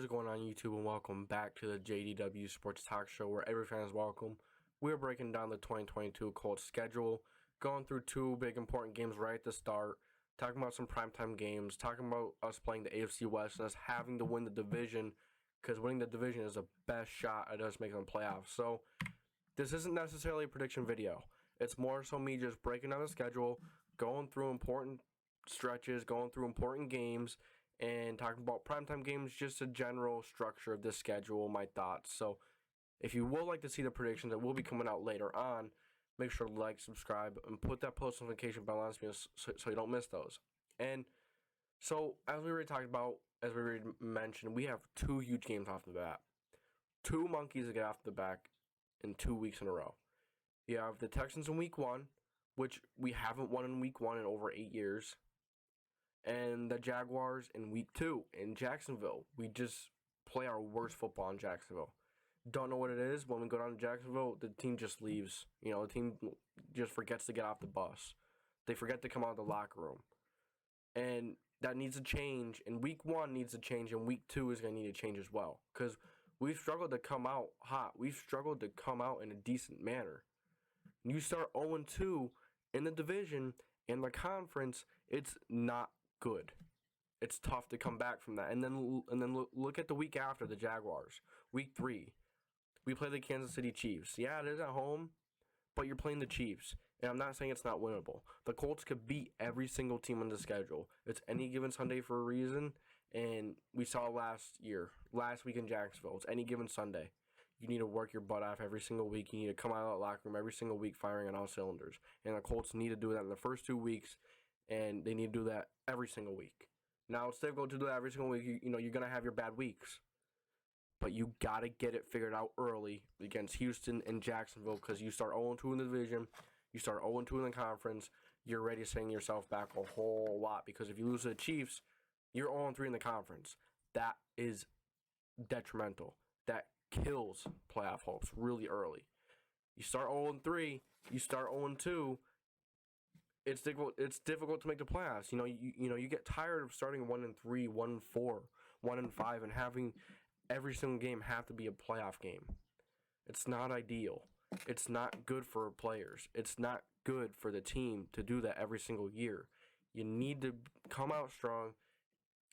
going on YouTube, and welcome back to the JDW Sports Talk Show, where every fan is welcome. We're breaking down the 2022 Colts schedule, going through two big important games right at the start, talking about some primetime games, talking about us playing the AFC West and us having to win the division, because winning the division is the best shot at us making the playoffs. So this isn't necessarily a prediction video. It's more so me just breaking down the schedule, going through important stretches, going through important games, and talking about primetime games, just a general structure of this schedule, my thoughts. So if you would like to see the predictions that will be coming out later on, make sure to like, subscribe, and put that post notification bell on so you don't miss those. And so, as we already talked about, as we already mentioned, we have two huge games off the bat. Two monkeys to get off the back in 2 weeks in a row. You have the Texans in week 1, which we haven't won in week 1 in over 8 years. And the Jaguars in week 2 in Jacksonville. We just play our worst football in Jacksonville. Don't know what it is. When we go down to Jacksonville, the team just leaves. The team just forgets to get off the bus. They forget to come out of the locker room. And that needs to change. And week 1 needs to change, and week 2 is going to need to change as well. Because we've struggled to come out hot. We've struggled to come out in a decent manner. You start 0-2 in the division, in the conference, it's not good. It's tough to come back from that. And then look at the week after, the Jaguars. Week 3, we play the Kansas City Chiefs. Yeah, it is at home, but you're playing the Chiefs. And I'm not saying it's not winnable. The Colts could beat every single team on the schedule. It's any given Sunday for a reason. And we saw last week in Jacksonville. It's any given Sunday. You need to work your butt off every single week. You need to come out of that locker room every single week firing on all cylinders. And the Colts need to do that in the first 2 weeks. And they need to do that every single week. Now, it's difficult to do that every single week. You're going to have your bad weeks. But you got to get it figured out early against Houston and Jacksonville, because you start 0-2 in the division. You start 0-2 in the conference. You're already setting yourself back a whole lot, because if you lose to the Chiefs, you're 0-3 in the conference. That is detrimental. That kills playoff hopes really early. You start 0-3. You start 0-2. It's difficult to make the playoffs. You get tired of starting 1-3, 1-4, 1-5, and having every single game have to be a playoff game. It's not ideal. It's not good for players. It's not good for the team to do that every single year. You need to come out strong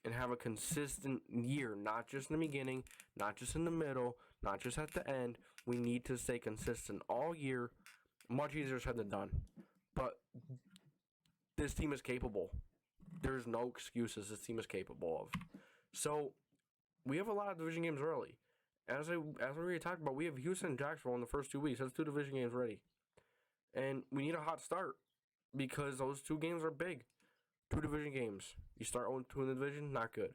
and have a consistent year, not just in the beginning, not just in the middle, not just at the end. We need to stay consistent all year. Much easier said than done. But this team is capable. There's no excuses this team is capable of. So, we have a lot of division games early. As we already talked about, we have Houston and Jacksonville in the first 2 weeks. That's 2 division games ready. And we need a hot start, because those 2 games are big. 2 division games. You start 0-2 in the division, not good.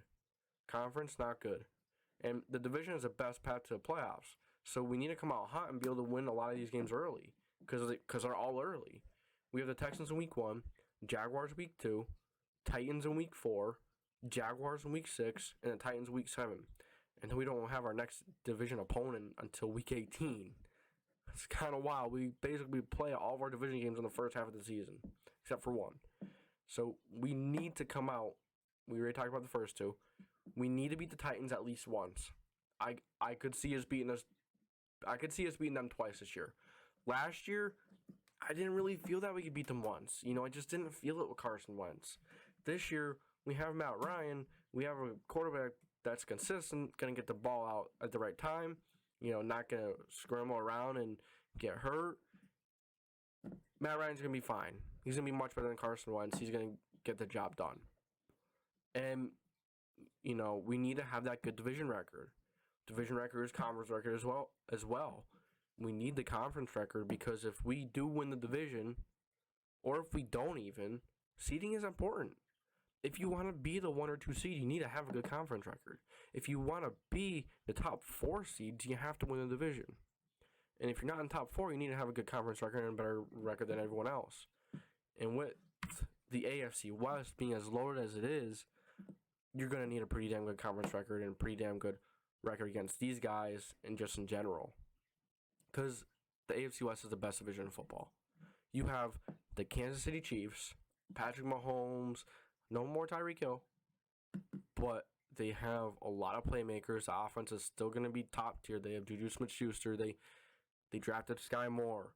Conference, not good. And the division is the best path to the playoffs. So we need to come out hot and be able to win a lot of these games early, because they're all early. We have the Texans in week 1, Jaguars week 2, Titans in week 4, Jaguars in week 6, and the Titans week 7. And then we don't have our next division opponent until week 18. It's kind of wild. We basically play all of our division games in the first half of the season, except for one. So we need to come out. We already talked about the first 2. We need to beat the Titans at least once. I could see us beating us. I could see us beating them twice this year. Last year, I didn't really feel that we could beat them once. I just didn't feel it with Carson Wentz. This year, we have Matt Ryan. We have a quarterback that's consistent, going to get the ball out at the right time, not going to scramble around and get hurt. Matt Ryan's going to be fine. He's going to be much better than Carson Wentz. He's going to get the job done. And, we need to have that good division record. Division record is conference record as well. We need the conference record, because if we do win the division, or if we don't even, seeding is important. If you want to be the 1 or 2 seed, you need to have a good conference record. If you want to be the top 4 seeds, you have to win the division. And if you're not in top 4, you need to have a good conference record and a better record than everyone else. And with the AFC West being as loaded as it is, you're going to need a pretty damn good conference record and a pretty damn good record against these guys and just in general. Because the AFC West is the best division in football. You have the Kansas City Chiefs, Patrick Mahomes, no more Tyreek Hill, but They have a lot of playmakers. The offense is still going to be top tier. They have Juju Smith-Schuster. They drafted Sky Moore.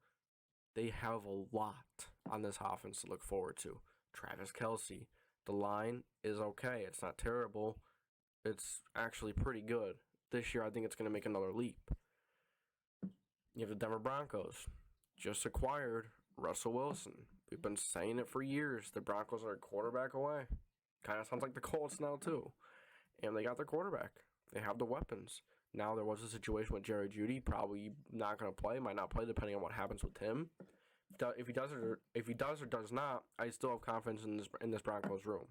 They have a lot on this offense to look forward to. Travis Kelce. The line is okay. It's not terrible. It's actually pretty good. This year, I think it's going to make another leap. You have the Denver Broncos. Just acquired Russell Wilson. We've been saying it for years. The Broncos are a quarterback away. Kind of sounds like the Colts now, too. And they got their quarterback. They have the weapons. Now, there was a situation with Jerry Jeudy. Probably not going to play. Might not play, depending on what happens with him. If he does or does not, I still have confidence in this Broncos room,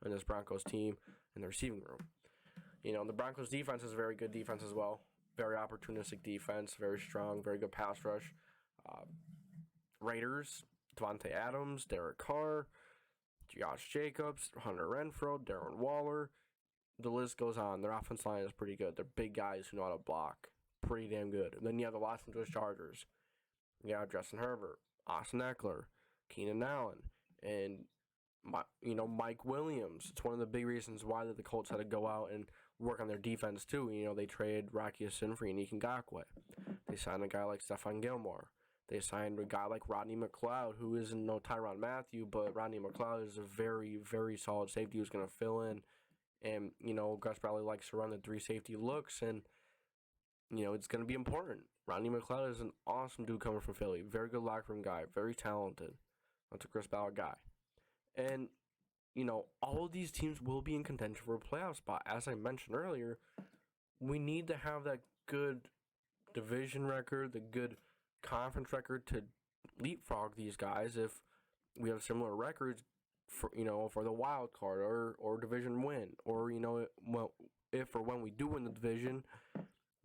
in this Broncos team, in the receiving room. You know, the Broncos defense is a very good defense as well. Very opportunistic defense, very strong, very good pass rush. Raiders, Devontae Adams, Derek Carr, Josh Jacobs, Hunter Renfrow, Darren Waller. The list goes on. Their offense line is pretty good. They're big guys who know how to block. Pretty damn good. And then you have the Los Angeles Chargers. You have Justin Herbert, Austin Eckler, Keenan Allen, and Mike Williams. It's one of the big reasons why the Colts had to go out and work on their defense too. You know, they traded Rocky Ya-Sin for Yannick Ngakoue. They signed a guy like Stephon Gilmore. They signed a guy like Rodney McLeod, who isn't no Tyrann Mathieu, but Rodney McLeod is a very, very solid safety who's going to fill in. And, you know, Gus Bradley likes to run the 3 safety looks, and, you know, it's going to be important. Rodney McLeod is an awesome dude coming from Philly. Very good locker room guy. Very talented. That's a Chris Ballard guy. And, you know, all of these teams will be in contention for a playoff spot. As I mentioned earlier, we need to have that good division record, the good conference record to leapfrog these guys if we have similar records for the wild card or division win, or if or when we do win the division,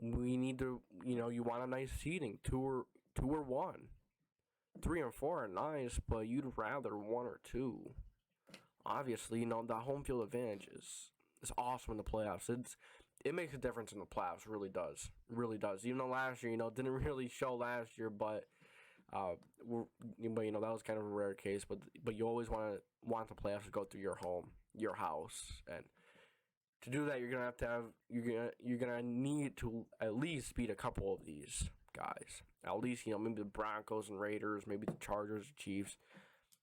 we need to you want a nice seeding, 2 or 1. 3 and 4 are nice, but you'd rather 1 or 2. Obviously, the home field advantage is awesome in the playoffs. It makes a difference in the playoffs, really does. Even though last year, didn't really show last year, but that was kind of a rare case. But you always want the playoffs to go through your home, your house, and to do that, you're gonna need to at least beat a couple of these guys. At least maybe the Broncos and Raiders, maybe the Chargers, Chiefs.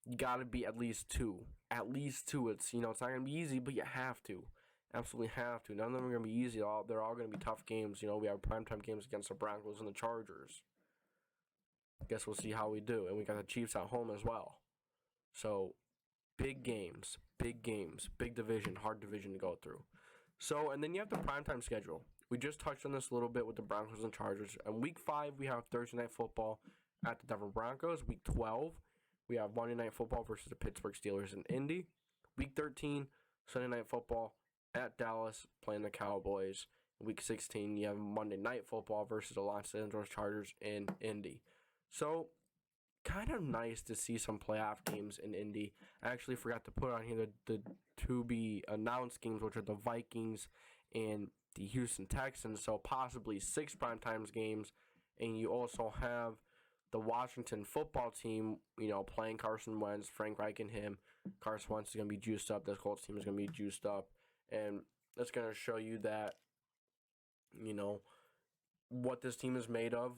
You gotta be at least 2. At least 2. It's it's not gonna be easy, but you have to. Absolutely have to. None of them are going to be easy. They're all going to be tough games. We have primetime games against the Broncos and the Chargers. I guess we'll see how we do. And we got the Chiefs at home as well. So, big games. Big division. Hard division to go through. So, and then you have the primetime schedule. We just touched on this a little bit with the Broncos and Chargers. And week 5, we have Thursday Night Football at the Denver Broncos. Week 12, we have Monday Night Football versus the Pittsburgh Steelers in Indy. Week 13, Sunday Night Football at Dallas, playing the Cowboys. Week 16, you have Monday Night Football versus the Los Angeles Chargers in Indy. So, kind of nice to see some playoff games in Indy. I actually forgot to put on here the to-be-announced games, which are the Vikings and the Houston Texans. So, possibly 6 primetime games. And you also have the Washington football team, playing Carson Wentz, Frank Reich and him. Carson Wentz is going to be juiced up. This Colts team is going to be juiced up. And that's going to show you that, what this team is made of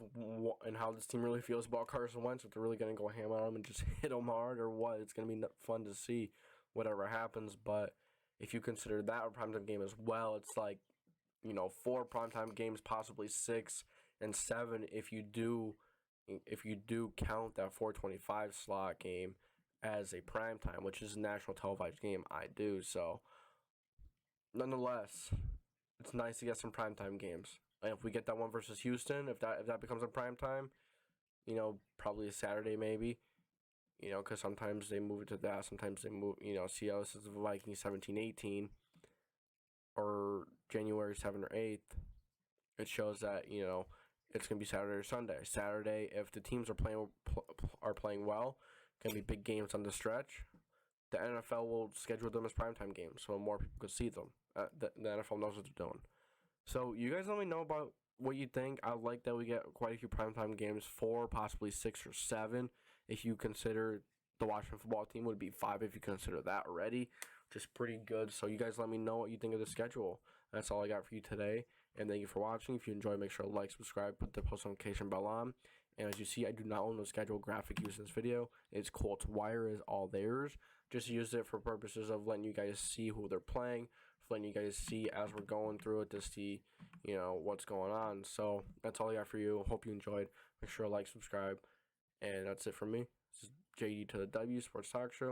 and how this team really feels about Carson Wentz. If they're really going to go ham on him and just hit him hard or what, it's going to be fun to see whatever happens. But if you consider that a primetime game as well, it's like, 4 primetime games, possibly 6 and 7 if you do count that 4:25 slot game as a primetime, which is a national televised game. I do, so nonetheless, it's nice to get some primetime games. And if we get that one versus Houston, if that becomes a primetime, probably a Saturday maybe, because sometimes they move it to that. Sometimes they move, see how this is the Vikings 17-18 or January 7th or 8th. It shows that, it's going to be Saturday or Sunday. Saturday, if the teams are playing well, going to be big games on the stretch. The NFL will schedule them as primetime games so more people could see them. The NFL knows what they're doing. So you guys let me know about what you think. I like that we get quite a few primetime games, 4, possibly 6 or 7. If you consider the Washington football team, would be 5 if you consider that already, which is pretty good. So you guys let me know what you think of the schedule. That's all I got for you today. And thank you for watching. If you enjoyed, make sure to like, subscribe, put the post notification bell on. And as you see, I do not own the schedule graphic used in this video. It's Colts Wire is all theirs. Just use it for purposes of letting you guys see who they're playing, for letting you guys see as we're going through it to see, what's going on. So that's all I got for you. Hope you enjoyed. Make sure to like, subscribe. And that's it from me. This is JD to the W Sports Talk Show.